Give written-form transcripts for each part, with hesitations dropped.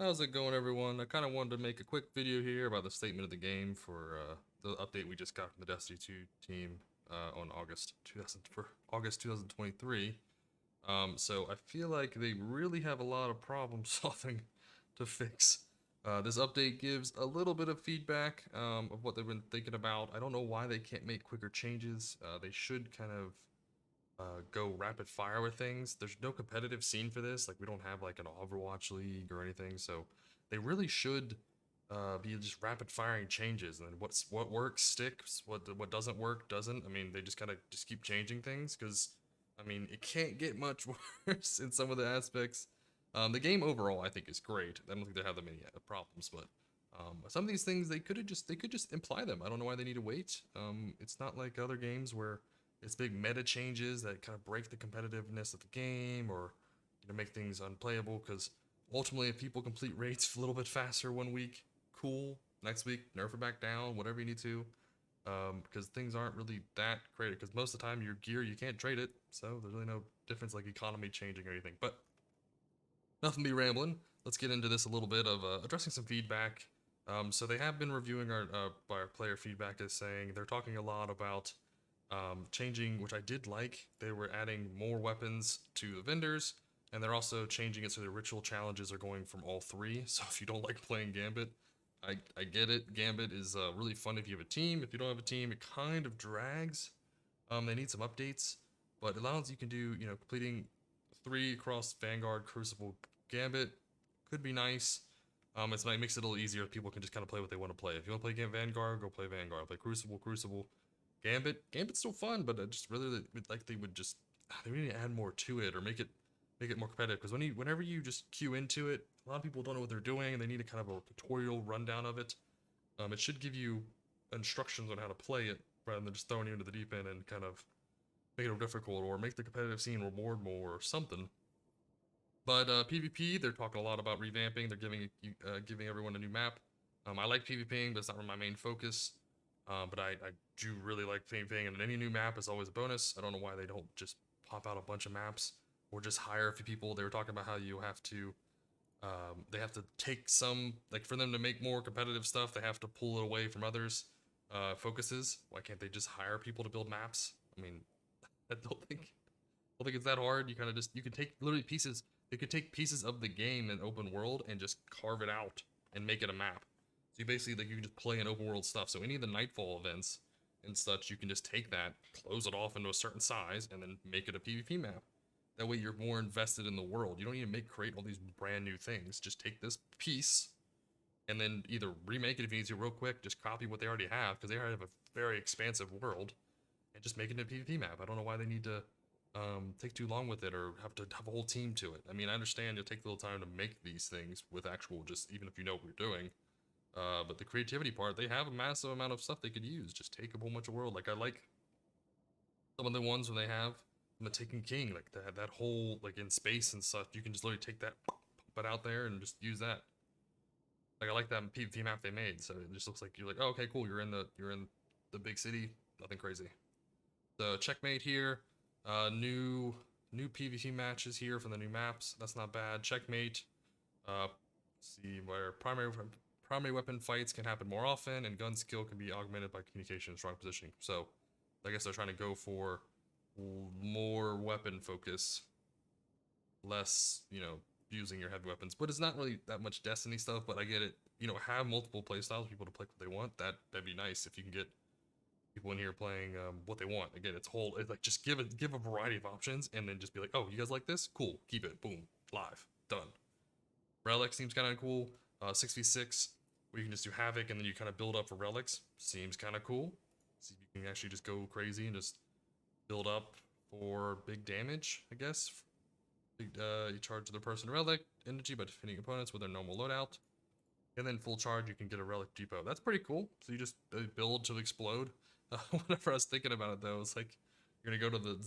How's it going, everyone? I kind of wanted to make a quick video here about the statement of the game for the update we just got from the Destiny 2 team on August 2023. So I feel like they really have a lot of problem solving to fix. This update gives a little bit of feedback of what they've been thinking about. I don't know why they can't make quicker changes. They should kind of go rapid fire with things. There's no competitive scene for this. Like we don't have like an Overwatch league or anything, so they really should be just rapid firing changes. And what works sticks. What doesn't work doesn't. I mean, they just kind of just keep changing things because I mean it can't get much worse in some of the aspects. The game overall I think is great. I don't think they have that many problems, but some of these things they could just imply them. I don't know why they need to wait. It's not like other games where it's big meta changes that kind of break the competitiveness of the game or make things unplayable. Because ultimately, if people complete raids a little bit faster one week, cool. Next week, nerf it back down, whatever you need to. Because things aren't really that great. Because most of the time, your gear you can't trade it, so there's really no difference like economy changing or anything. But nothing be rambling. Let's get into this a little bit of addressing some feedback. So they have been reviewing our player feedback as saying they're talking a lot about changing, which I did like. They were adding more weapons to the vendors, and they're also changing it so the ritual challenges are going from all three. So if you don't like playing Gambit, I get it. Gambit is really fun if you have a team. If you don't have a team, it kind of drags. They need some updates, but it allows you can do completing three across Vanguard, Crucible, Gambit. Could be nice. It makes it a little easier. People can just kind of play what they want to play. If you want to play Vanguard, go play Vanguard. Play Crucible, Crucible. Gambit's still fun, but I just really like they would just they need to add more to it or make it more competitive. Because whenever you just queue into it, a lot of people don't know what they're doing and they need a kind of a tutorial rundown of it. It should give you instructions on how to play it rather than just throwing you into the deep end and kind of make it difficult or make the competitive scene reward more or something. But PvP, they're talking a lot about revamping. They're giving everyone a new map. I like PvPing, but it's not really my main focus. But I do really like PvPing, and any new map is always a bonus. I don't know why they don't just pop out a bunch of maps or just hire a few people. They were talking about how you have to, they have to take some, like for them to make more competitive stuff, they have to pull it away from others' focuses. Why can't they just hire people to build maps? I mean, I don't think it's that hard. You kind of just you can take literally pieces. You could take pieces of the game in open world and just carve it out and make it a map. So you basically like you can just play in open world stuff. So any of the nightfall events and such, you can just take that, close it off into a certain size, and then make it a PvP map. That way you're more invested in the world. You don't need to create all these brand new things. Just take this piece and then either remake it if you need to real quick, just copy what they already have, because they already have a very expansive world, and just make it a PvP map. I don't know why they need to take too long with it or have to have a whole team to it. I mean, I understand you'll take a little time to make these things with actual, just even if you know what you're doing. But the creativity part, they have a massive amount of stuff they could use. Just take a whole bunch of world. Like I like some of the ones when they have the Taken King, like that whole like in space and stuff. You can just literally take that, pump it out there, and just use that. Like I like that PvP map they made. So it just looks like you're like, oh, okay, cool. You're in the big city. Nothing crazy. The checkmate here. New PvP matches here from the new maps. That's not bad. Checkmate. See where primary weapon fights can happen more often, and gun skill can be augmented by communication and strong positioning. So, I guess they're trying to go for more weapon focus, less using your heavy weapons. But it's not really that much Destiny stuff. But I get it. Have multiple playstyles, people to play what they want. That'd be nice if you can get people in here playing what they want. Again, it's like just give a variety of options and then just be like, oh, you guys like this? Cool, keep it. Boom, live, done. Relic seems kind of cool. 6v6, where you can just do havoc and then you kind of build up for relics. Seems kind of cool. See if you can actually just go crazy and just build up for big damage, I guess. You charge the person relic energy by defeating opponents with their normal loadout. And then full charge, you can get a relic depot. That's pretty cool. So you just build to explode. Whenever I was thinking about it, though, it's like you're gonna go to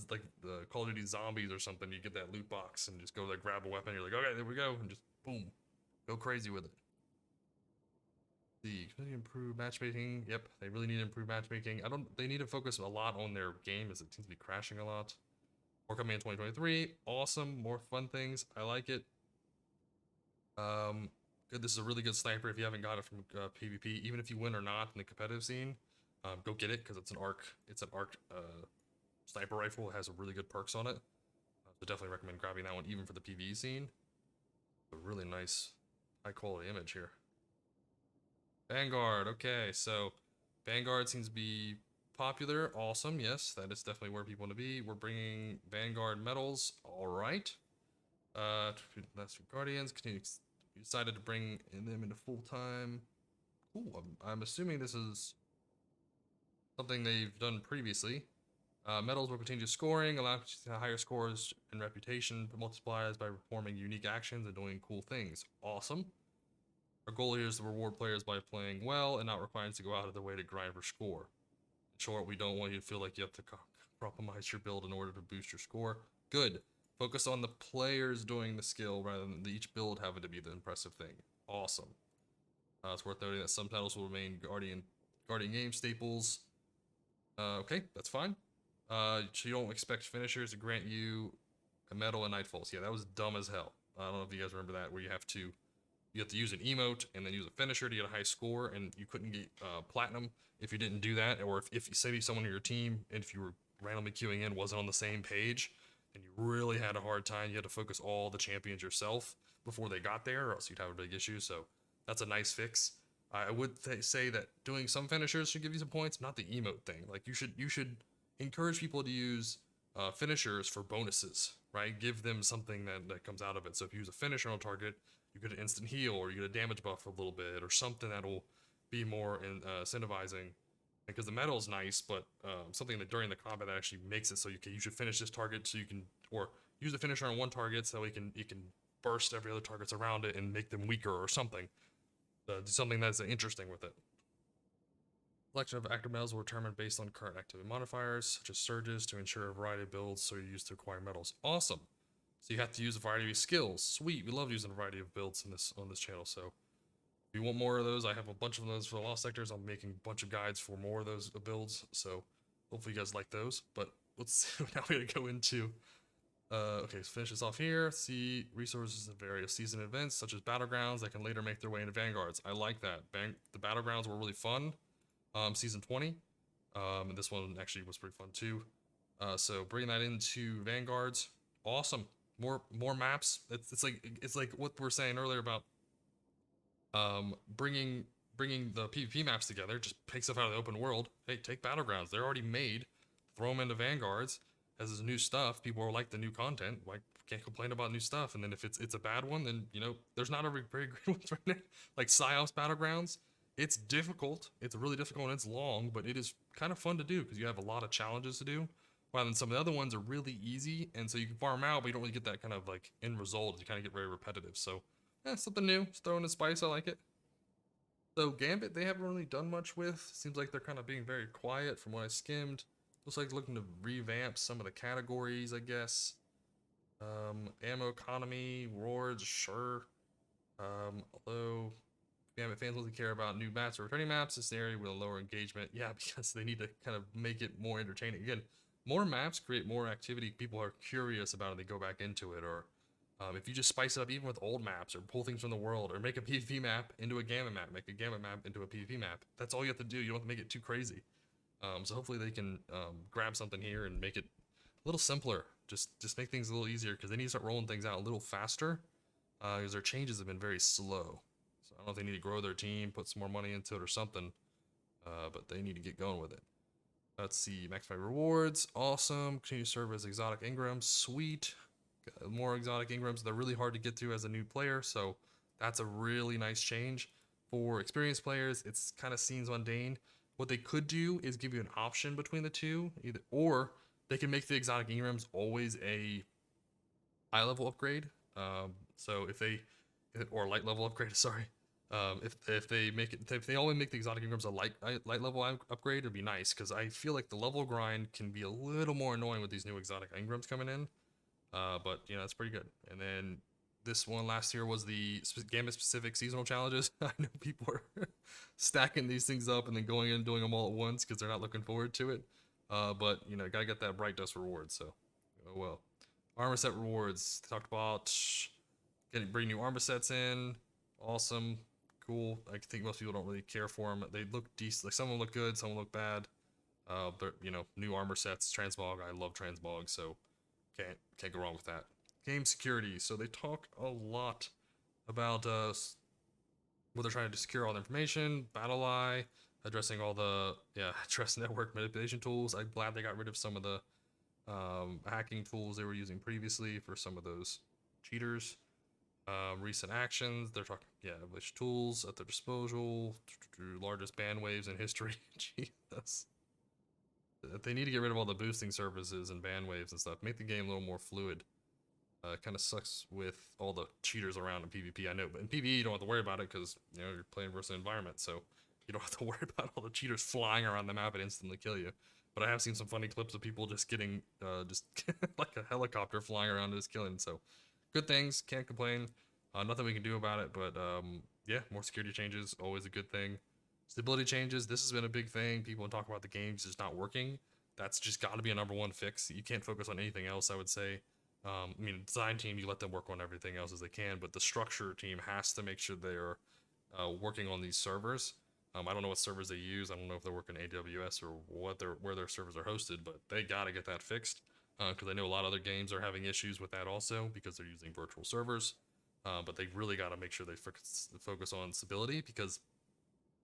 the Call of Duty zombies or something. You get that loot box and just go there, grab a weapon. You're like, okay, there we go, and just boom, go crazy with it. The improve matchmaking. Yep, they really need to improve matchmaking. I don't. They need to focus a lot on their game as it seems to be crashing a lot. More coming in 2023. Awesome, more fun things. I like it. Good good. This is a really good sniper if you haven't got it from PvP. Even if you win or not in the competitive scene, go get it because it's an arc. It's an arc sniper rifle. It has a really good perks on it. So definitely recommend grabbing that one even for the PvE scene. A really nice, high quality image here. Vanguard. Okay, so Vanguard seems to be popular. Awesome. Yes, that is definitely where people want to be. We're bringing Vanguard medals. All right. That's for Guardians. Continue. You decided to bring them into full time. Cool. I'm assuming this is something they've done previously. Medals will continue scoring, allowing you to higher scores and reputation multipliers by performing unique actions and doing cool things. Awesome. Our goal here is to reward players by playing well and not requiring to go out of their way to grind for score. In short, we don't want you to feel like you have to compromise your build in order to boost your score. Good. Focus on the players doing the skill rather than each build having to be the impressive thing. Awesome. It's worth noting that some titles will remain Guardian game staples. Okay, that's fine. So you don't expect finishers to grant you a medal in Nightfalls. Yeah, that was dumb as hell. I don't know if you guys remember that, where you have to use an emote and then use a finisher to get a high score, and you couldn't get platinum if you didn't do that, or if you say someone in your team, and if you were randomly queuing in wasn't on the same page, and you really had a hard time, you had to focus all the champions yourself before they got there, or else you'd have a big issue. So that's a nice fix. I would say that doing some finishers should give you some points, not the emote thing. Like you should encourage people to use finishers for bonuses, right? Give them something that comes out of it. So if you use a finisher on a target, you get an instant heal, or you get a damage buff a little bit, or something that'll be more incentivizing. Because the medal is nice, but something that during the combat that actually makes it so you should finish this target, so you can, or use the finisher on one target so it can burst every other targets around it and make them weaker or something. Do something that's interesting with it. Selection of active medals will determine based on current activity modifiers, such as surges, to ensure a variety of builds so you're used to acquire medals. Awesome. So you have to use a variety of skills. Sweet. We love using a variety of builds on this channel. So if you want more of those, I have a bunch of those for the Lost Sectors. I'm making a bunch of guides for more of those builds. So hopefully you guys like those. But let's now we're gonna go into okay, so finish this off here. See resources and various season events such as battlegrounds that can later make their way into vanguards. I like that. The battlegrounds were really fun. Season 20. And this one actually was pretty fun too. So bringing that into vanguards, awesome. More maps. It's like what we're saying earlier about bringing the PvP maps together. Just pick stuff out of the open world. Hey, take battlegrounds. They're already made. Throw them into vanguards. As is new stuff, people are like the new content. Like, can't complain about new stuff. And then if it's a bad one, then there's not a very great ones right now. Like Psyops battlegrounds. It's difficult. It's really difficult and it's long, but it is kind of fun to do because you have a lot of challenges to do. While then some of the other ones are really easy, and so you can farm out, but you don't really get that kind of like end result. You kind of get very repetitive. So, yeah, something new. Just throwing in spice. I like it. So Gambit, they haven't really done much with. Seems like they're kind of being very quiet from what I skimmed. Looks like looking to revamp some of the categories, I guess. Ammo economy, rewards, sure. Although Gambit fans mostly care about new maps or returning maps, this area with a lower engagement. Yeah, because they need to kind of make it more entertaining. Again, more maps create more activity. People are curious about it. They go back into it. Or if you just spice it up even with old maps, or pull things from the world, or make a PvP map into a Gambit map, make a Gambit map into a PvP map. That's all you have to do. You don't have to make it too crazy. So hopefully they can grab something here and make it a little simpler. Just make things a little easier, because they need to start rolling things out a little faster, because their changes have been very slow. So I don't know if they need to grow their team, put some more money into it or something, but they need to get going with it. Let's see, maximize rewards, awesome. Continue to serve as exotic engrams, sweet. Got more exotic engrams. They're really hard to get to as a new player, so that's a really nice change. For experienced players, it's kind of seems mundane. What they could do is give you an option between the two, or they can make the exotic engrams always a high level upgrade. So or light level upgrade, sorry. If they only make the exotic engrams a light level upgrade, it'd be nice, because I feel like the level grind can be a little more annoying with these new exotic engrams coming in. But that's pretty good. And then this one last year was the Gambit specific seasonal challenges. I know people are stacking these things up and then going in and doing them all at once because they're not looking forward to it. But gotta get that bright dust reward. So, oh well. Armor set rewards. Talked about bring new armor sets in. awesome, cool. I think most people don't really care for them. They look decent. Like some of them look good, some of them look bad. They're, new armor sets, transmog. I love transmog, so can't go wrong with that. Game security. So they talk a lot about what they're trying to secure all the information, battle eye, addressing all the address network manipulation tools. I'm glad they got rid of some of the hacking tools they were using previously for some of those cheaters. Recent actions. They're talking which tools at their disposal. Largest band waves in history. Jesus. They need to get rid of all the boosting services and band waves and stuff. Make the game a little more fluid. It kind of sucks with all the cheaters around in PvP. I know, but in PvE you don't have to worry about it because you're playing versus the environment, so you don't have to worry about all the cheaters flying around the map and instantly kill you. But I have seen some funny clips of people just getting just like a helicopter flying around and just killing. So good things, can't complain. Nothing we can do about it, but yeah, more security changes, always a good thing. Stability changes, this has been a big thing. People talk about the games just not working. That's just got to be a #1 fix. You can't focus on anything else, I would say. I mean, design team, you let them work on everything else as they can, but the structure team has to make sure they are working on these servers. I don't know what servers they use. I don't know if they're working AWS or where their servers are hosted, but they got to get that fixed because I know a lot of other games are having issues with that also because they're using virtual servers. But they really got to make sure they focus on stability because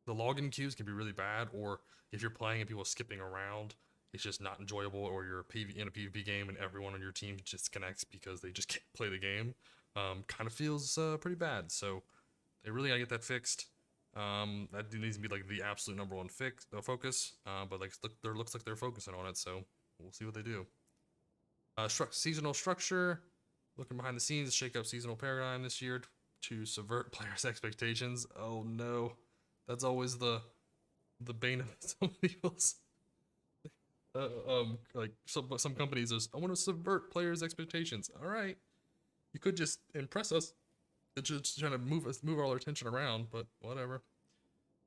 the login queues can be really bad, or if you're playing and people are skipping around, it's just not enjoyable, or you're in a PvP game and everyone on your team disconnects because they just can't play the game. Kind of feels pretty bad. So they really gotta get that fixed. That needs to be like the absolute #1 focus. But like looks like they're focusing on it, so we'll see what they do. Seasonal structure. Looking behind the scenes, shake up seasonal paradigm this year to subvert players' expectations. Oh no, that's always the bane of some people's. Like some companies is, I want to subvert players' expectations. All right, you could just impress us. It's just trying to move all our attention around, but whatever.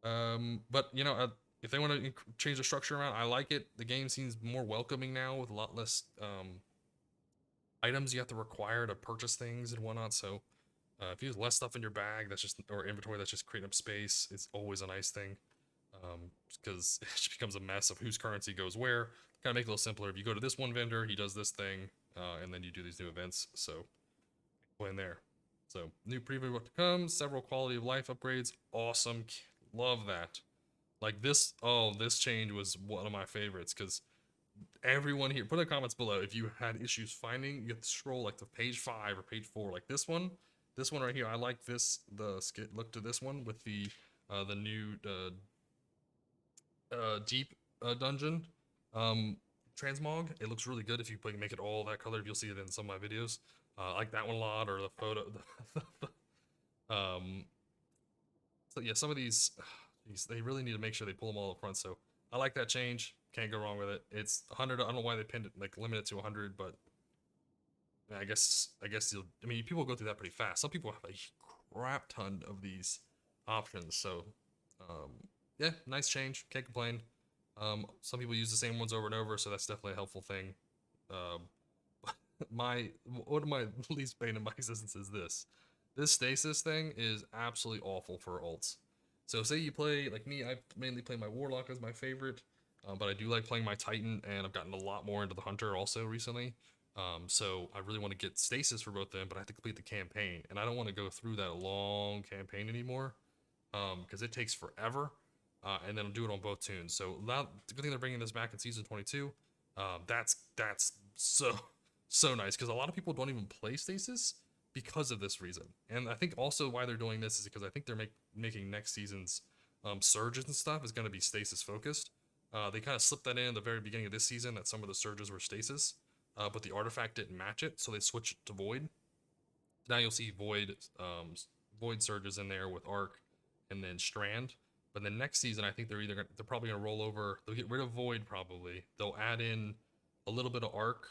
But if they want to change the structure around, I like it. The game seems more welcoming now with a lot less items you have to require to purchase things and whatnot. So if you have less stuff in your bag, that's just or inventory that's just creating up space, it's always a nice thing. Because it just becomes a mess of whose currency goes where. Kind of make it a little simpler. If you go to this one vendor, he does this thing, and then you do these new events. So go in there. So new preview of what to come. Several quality of life upgrades. Awesome. Love that. Like this. Oh, this change was one of my favorites because everyone here, put in the comments below if you had issues finding. You have to scroll like to page 5 or page 4, like this one right here. I like this. Look to this one with the new deep dungeon transmog. It looks really good if you make it all that colored. You'll see it in some of my videos. I like that one a lot, or the photo. So yeah, some of these they really need to make sure they pull them all up front. So I like that change. Can't go wrong with it. It's 100. I don't know why they pinned it like limited to 100, but I guess I mean, people go through that pretty fast. Some people have a crap ton of these options. So yeah, nice change. Can't complain. Some people use the same ones over and over, so that's definitely a helpful thing. One of my least bane of my existence is this. This stasis thing is absolutely awful for ults. So say you play like me, I mainly play my Warlock as my favorite, but I do like playing my Titan, and I've gotten a lot more into the Hunter also recently. So I really want to get stasis for both of them, but I have to complete the campaign, and I don't want to go through that long campaign anymore, because it takes forever. And then I'll do it on both tunes. So now, the good thing they're bringing this back in season 22. That's so nice because a lot of people don't even play stasis because of this reason. And I think also why they're doing this is because I think they're making next season's surges and stuff is going to be stasis focused. They kind of slipped that in the very beginning of this season that some of the surges were stasis, but the artifact didn't match it, so they switched it to void. Now you'll see void surges in there with arc and then strand. But then next season, I think they're probably gonna roll over. They'll get rid of void probably. They'll add in a little bit of arc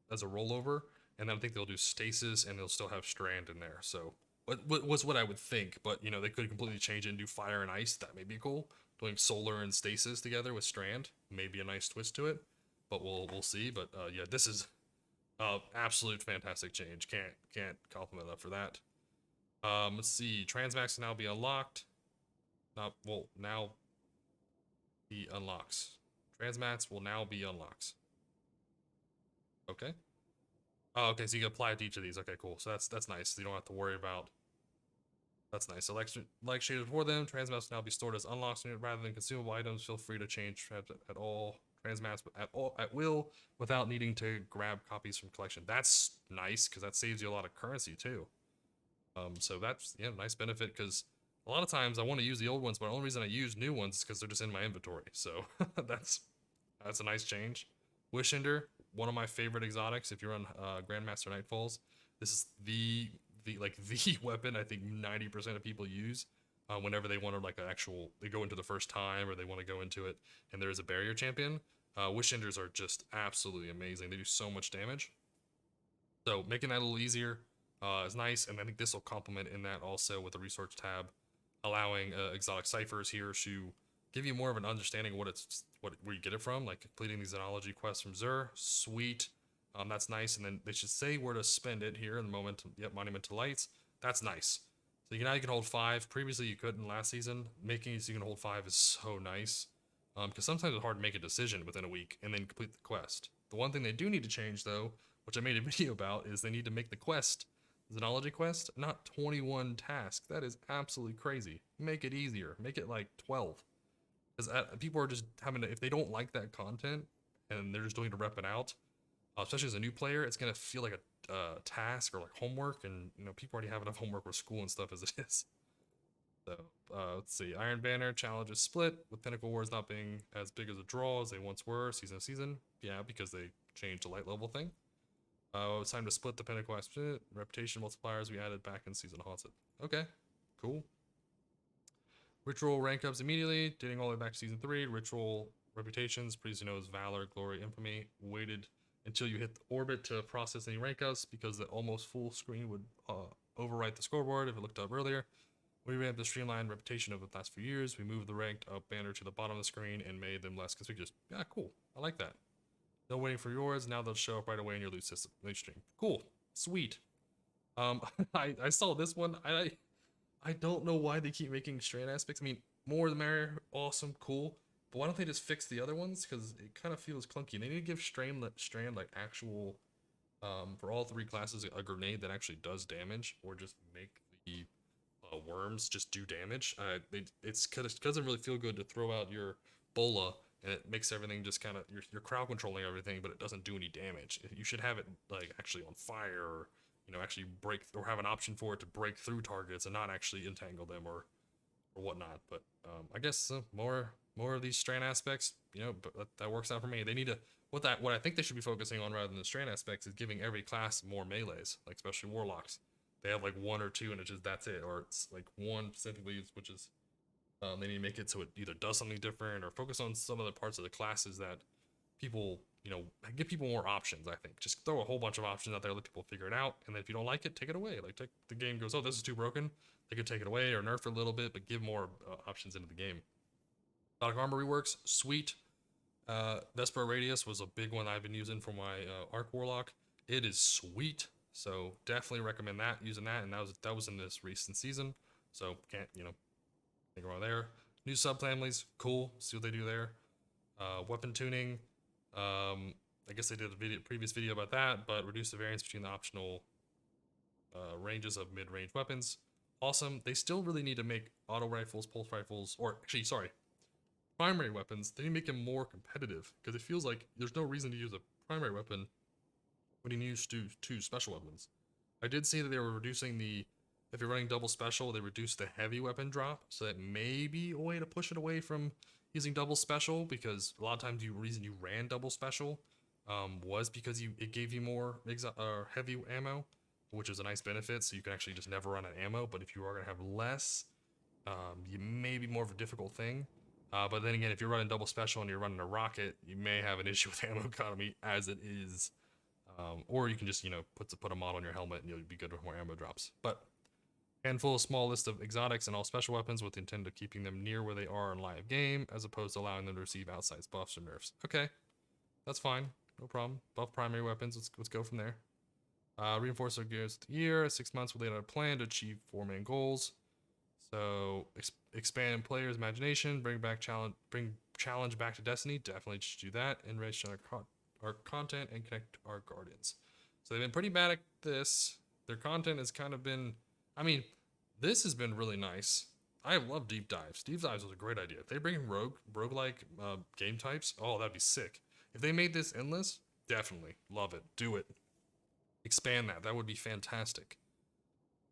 as a rollover, and then I think they'll do stasis and they'll still have strand in there. So what I would think, but they could completely change it and do fire and ice. That may be cool. Doing solar and stasis together with strand may be a nice twist to it, but we'll see. But yeah, this is absolute fantastic change. Can't compliment enough for that. Let's see. Transmax will now be unlocked. Not well now. Be unlocks. Transmats will now be unlocks. Okay. Oh, okay. So you can apply it to each of these. Okay, cool. So that's nice. So you don't have to worry about. That's nice. So like shaded for them, transmats will now be stored as unlocks rather than consumable items. Feel free to change at all transmats at will without needing to grab copies from collection. That's nice because that saves you a lot of currency too. So that's nice benefit because a lot of times I want to use the old ones, but the only reason I use new ones is because they're just in my inventory. So that's a nice change. Wishender, one of my favorite exotics. If you run Grandmaster Nightfalls, this is the like the weapon I think 90% of people use whenever they want to like they go into the first time or they want to go into it and there is a barrier champion. Wishenders are just absolutely amazing. They do so much damage. So making that a little easier is nice, and I think this will complement in that also with the research tab, allowing exotic ciphers here to give you more of an understanding of where you get it from, like completing these xenology quests from Zur. Sweet, that's nice, and then they should say where to spend it here in the moment. Yep, Monumental Lights. That's nice. So now you can hold 5. Previously you couldn't last season. Making it so you can hold 5 is so nice. Because sometimes it's hard to make a decision within a week and then complete the quest. The one thing they do need to change though, which I made a video about, is they need to make the quest, Xenology quest, not 21 tasks. That is absolutely crazy. Make it easier. Make it like 12. Because people are just having to, if they don't like that content and they're just doing it to rep it out, especially as a new player, it's going to feel like a task or like homework. And, people already have enough homework with school and stuff as it is. So, let's see. Iron Banner challenge is split, with Pinnacle Wars not being as big as a draw as they once were, season to season. Yeah, because they changed the light level thing. It's time to split the Pinnacle split. Reputation multipliers we added back in Season Haunted. Okay, cool. Ritual rank ups immediately, dating all the way back to Season 3. Ritual reputations, previously known as Valor, Glory, Infamy, waited until you hit the orbit to process any rank ups because the almost full screen would overwrite the scoreboard if it looked up earlier. We revamped the streamlined reputation of the last few years. We moved the ranked up banner to the bottom of the screen and made them less conspicuous. Yeah, cool. I like that. No waiting for yours. Now they'll show up right away in your loot stream. Cool. Sweet. I saw this one. I don't know why they keep making strand aspects. I mean, more the merrier. Awesome. Cool. But why don't they just fix the other ones? Because it kind of feels clunky. They need to give strand like actual, for all 3 classes, a grenade that actually does damage, or just make the worms just do damage. It doesn't really feel good to throw out your bola and it makes everything just kind of you're crowd controlling everything, but it doesn't do any damage. You should have it like actually on fire, or actually break, or have an option for it to break through targets and not actually entangle them or whatnot. But I guess more of these strand aspects, but that works out for me. They need to what I think they should be focusing on rather than the strand aspects is giving every class more melees, like especially warlocks. They have like 1 or 2 and that's it, or it's like 1 specifically, which is they need to make it so it either does something different or focus on some other parts of the classes that people, give people more options. I think just throw a whole bunch of options out there, let people figure it out, and then if you don't like it, take it away. Like the game goes, oh, this is too broken, they could take it away or nerf it a little bit, but give more options into the game. Exotic armor reworks, sweet. Vesper Radius was a big one I've been using for my Arc Warlock. It is sweet, so definitely recommend that, using that, and that was in this recent season, so can't think about there. New subfamilies, cool. See what they do there. Weapon tuning. I guess they did a previous video about that, but reduce the variance between the optional ranges of mid-range weapons. Awesome. They still really need to make auto rifles, pulse rifles, or actually, sorry, primary weapons. They need to make them more competitive because it feels like there's no reason to use a primary weapon when you use 2 special weapons. I did see that they were reducing if you're running double special, they reduced the heavy weapon drop, so that may be a way to push it away from using double special, because a lot of times the reason you ran double special was because it gave you more heavy ammo, which is a nice benefit, so you can actually just never run out of ammo. But if you are going to have less, you may be more of a difficult thing. But then again, if you're running double special and you're running a rocket, you may have an issue with ammo economy as it is. Or you can just, put a mod on your helmet and you'll be good with more ammo drops. But handful of small list of exotics and all special weapons with the intent of keeping them near where they are in live game, as opposed to allowing them to receive outsized buffs or nerfs. Okay, that's fine, no problem. Buff primary weapons, let's go from there. Reinforce our gears of the year. 6 months will lay out a plan to achieve 4 main goals. So expand players' imagination, bring challenge back to Destiny. Definitely just do that. Enrich our content and connect our guardians. So they've been pretty bad at this. Their content has kind of been, I mean, this has been really nice. I love deep dives. Deep dives was a great idea. If they bring in roguelike game types, oh, that'd be sick. If they made this endless, definitely love it. Do it. Expand that. That would be fantastic.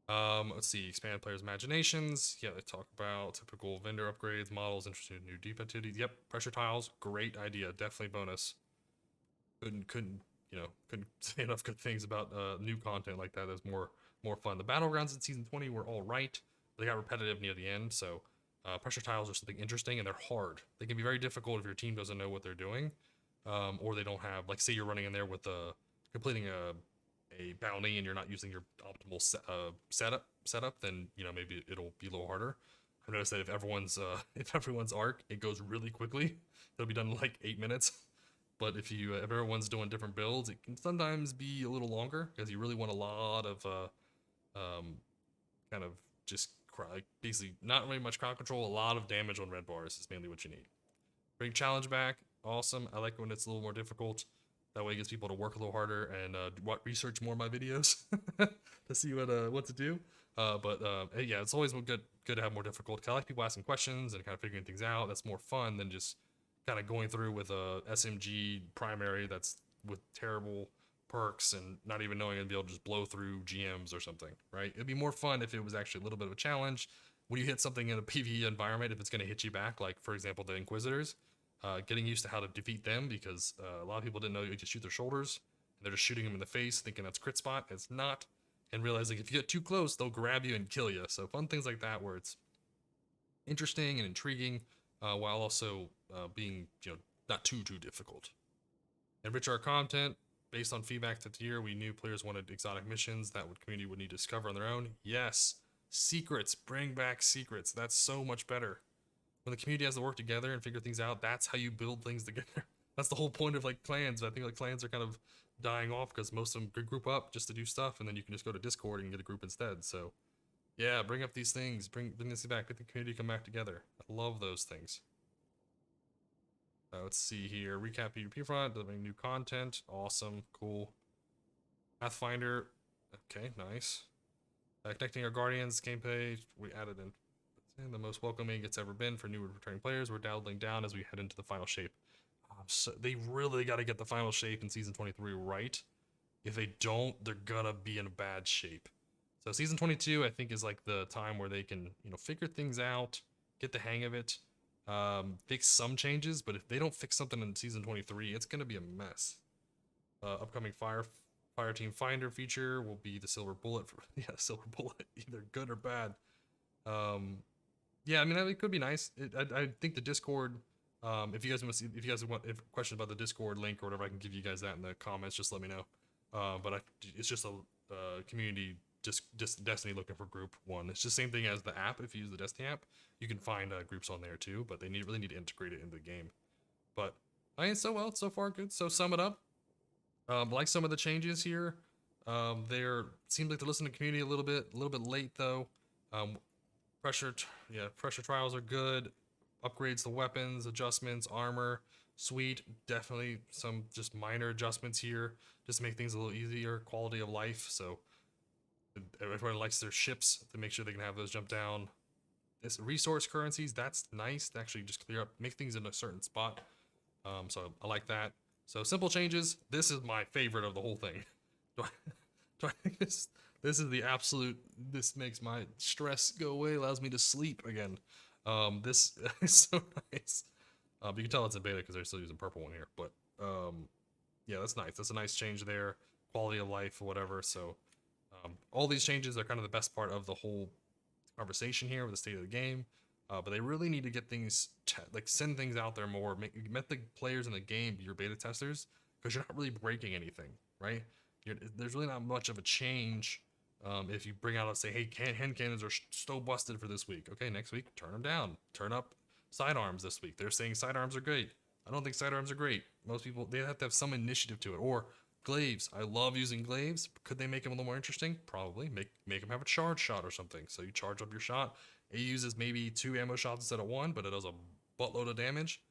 Let's see, expand players' imaginations. Yeah, they talk about typical vendor upgrades, models, interested in new deep activities. Yep, pressure tiles, great idea, definitely bonus. Couldn't couldn't say enough good things about new content like that. That's more fun. The battlegrounds in season 20 were all right. They got repetitive near the end, so pressure tiles are something interesting and they're hard. They can be very difficult if your team doesn't know what they're doing, or they don't have, like, say you're running in there with completing a bounty and you're not using your optimal setup, then maybe it'll be a little harder. I've noticed that if everyone's if everyone's arc, it goes really quickly. It'll be done in like 8 minutes. But if everyone's doing different builds, it can sometimes be a little longer because you really want a lot of kind of just like basically not really much crowd control. A lot of damage on red bars is mainly what you need. Bring challenge back, awesome. I like when it's a little more difficult. That way it gets people to work a little harder and research more of my videos to see what to do. Yeah, it's always good to have more difficult. Cause I like people asking questions and kind of figuring things out. That's more fun than just kind of going through with a SMG primary that's with terrible perks and not even knowing and be able to just blow through GMs or something, right? It'd be more fun if it was actually a little bit of a challenge. When you hit something in a PvE environment, if it's going to hit you back, like for example the Inquisitors, getting used to how to defeat them, because a lot of people didn't know you could shoot their shoulders, and they're just shooting them in the face thinking that's crit spot. It's not, and realizing if you get too close, they'll grab you and kill you. So fun things like that where it's interesting and intriguing, while also being not too difficult. Enrich our content. Based on feedback this year, we knew players wanted exotic missions that community would need to discover on their own. Yes, secrets. Bring back secrets. That's so much better. When the community has to work together and figure things out, that's how you build things together. That's the whole point of like clans. I think like clans are kind of dying off because most of them group up just to do stuff, and then you can just go to Discord and get a group instead. So yeah, bring up these things. Bring this back. Make the community come back together. I love those things. Let's see here. Recap PvP front, delivering new content. Awesome. Cool. Pathfinder. Okay, nice. Connecting our Guardians gameplay. We added in the most welcoming it's ever been for new returning players. We're doubling down as we head into the final shape. So they really got to get the final shape in Season 23 right. If they don't, they're going to be in a bad shape. So Season 22, I think, is like the time where they can, figure things out, get the hang of it. Fix some changes, but if they don't fix something in Season 23, it's gonna be a mess. Upcoming fire team finder feature will be the silver bullet. Silver bullet, either good or bad. Yeah, I mean it could be nice. I think the Discord. If you guys want questions about the Discord link or whatever, I can give you guys that in the comments. Just let me know. It's just a community Destiny looking for group one. It's just the same thing as the app. If you use the Destiny app, you can find groups on there too, but they really need to integrate it into the game. But I mean, so far good. So sum it up. Like some of the changes here, they're seems like they're listening to community a little bit late though. Pressure trials are good. Upgrades to weapons, adjustments, armor, sweet. Definitely some just minor adjustments here, just to make things a little easier. Quality of life. So everyone likes their ships to make sure they can have those jump down. This resource currencies, that's nice to actually just clear up, make things in a certain spot. So I like that. So simple changes. This is my favorite of the whole thing. Do I think this is the absolute, this makes my stress go away, allows me to sleep again. This is so nice. You can tell it's in beta because they're still using purple one here, but yeah, that's nice. That's a nice change there. Quality of life or whatever. So all these changes are kind of the best part of the whole conversation here with the state of the game. But they really need to get things, like send things out there more. Let the players in the game be your beta testers, because you're not really breaking anything, right? There's really not much of a change if you bring out and say, hey, hand cannons are so busted for this week. Okay, next week, turn them down. Turn up sidearms this week. They're saying sidearms are great. I don't think sidearms are great. Most people, they have to have some initiative to it. Or Glaives. I love using glaives. Could they make them a little more interesting? Probably. Make them have a charge shot or something. So you charge up your shot. It uses maybe 2 ammo shots instead of 1, but it does a buttload of damage.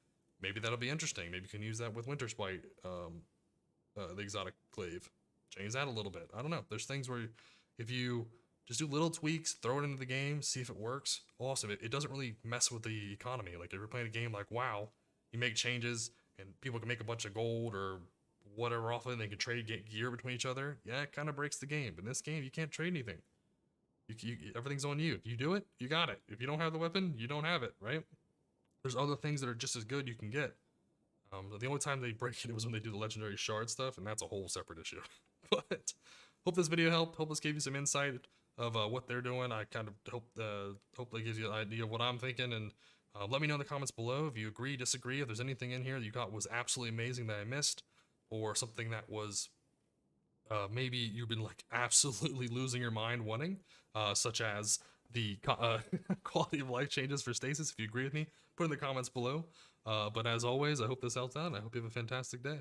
Maybe that'll be interesting. Maybe you can use that with Winter Spite, the exotic glaive. Change that a little bit. I don't know. There's things where if you just do little tweaks, throw it into the game, see if it works. Awesome. It doesn't really mess with the economy. Like if you're playing a game like WoW, you make changes and people can make a bunch of gold or whatever off of it. They can trade gear between each other. Yeah, it kind of breaks the game. But in this game, you can't trade anything. Everything's on you. If you do it, you got it. If you don't have the weapon, you don't have it, right? There's other things that are just as good you can get. The only time they break it was when they do the legendary shard stuff, and that's a whole separate issue. But hope this video helped. Hope this gave you some insight of what they're doing. I kind of hope that gives you an idea of what I'm thinking, and let me know in the comments below if you agree, disagree, if there's anything in here that you thought was absolutely amazing that I missed, or something that was maybe you've been like absolutely losing your mind wanting, such as the quality of life changes for stasis. If you agree with me, put in the comments below. But as always, I hope this helped out, and I hope you have a fantastic day.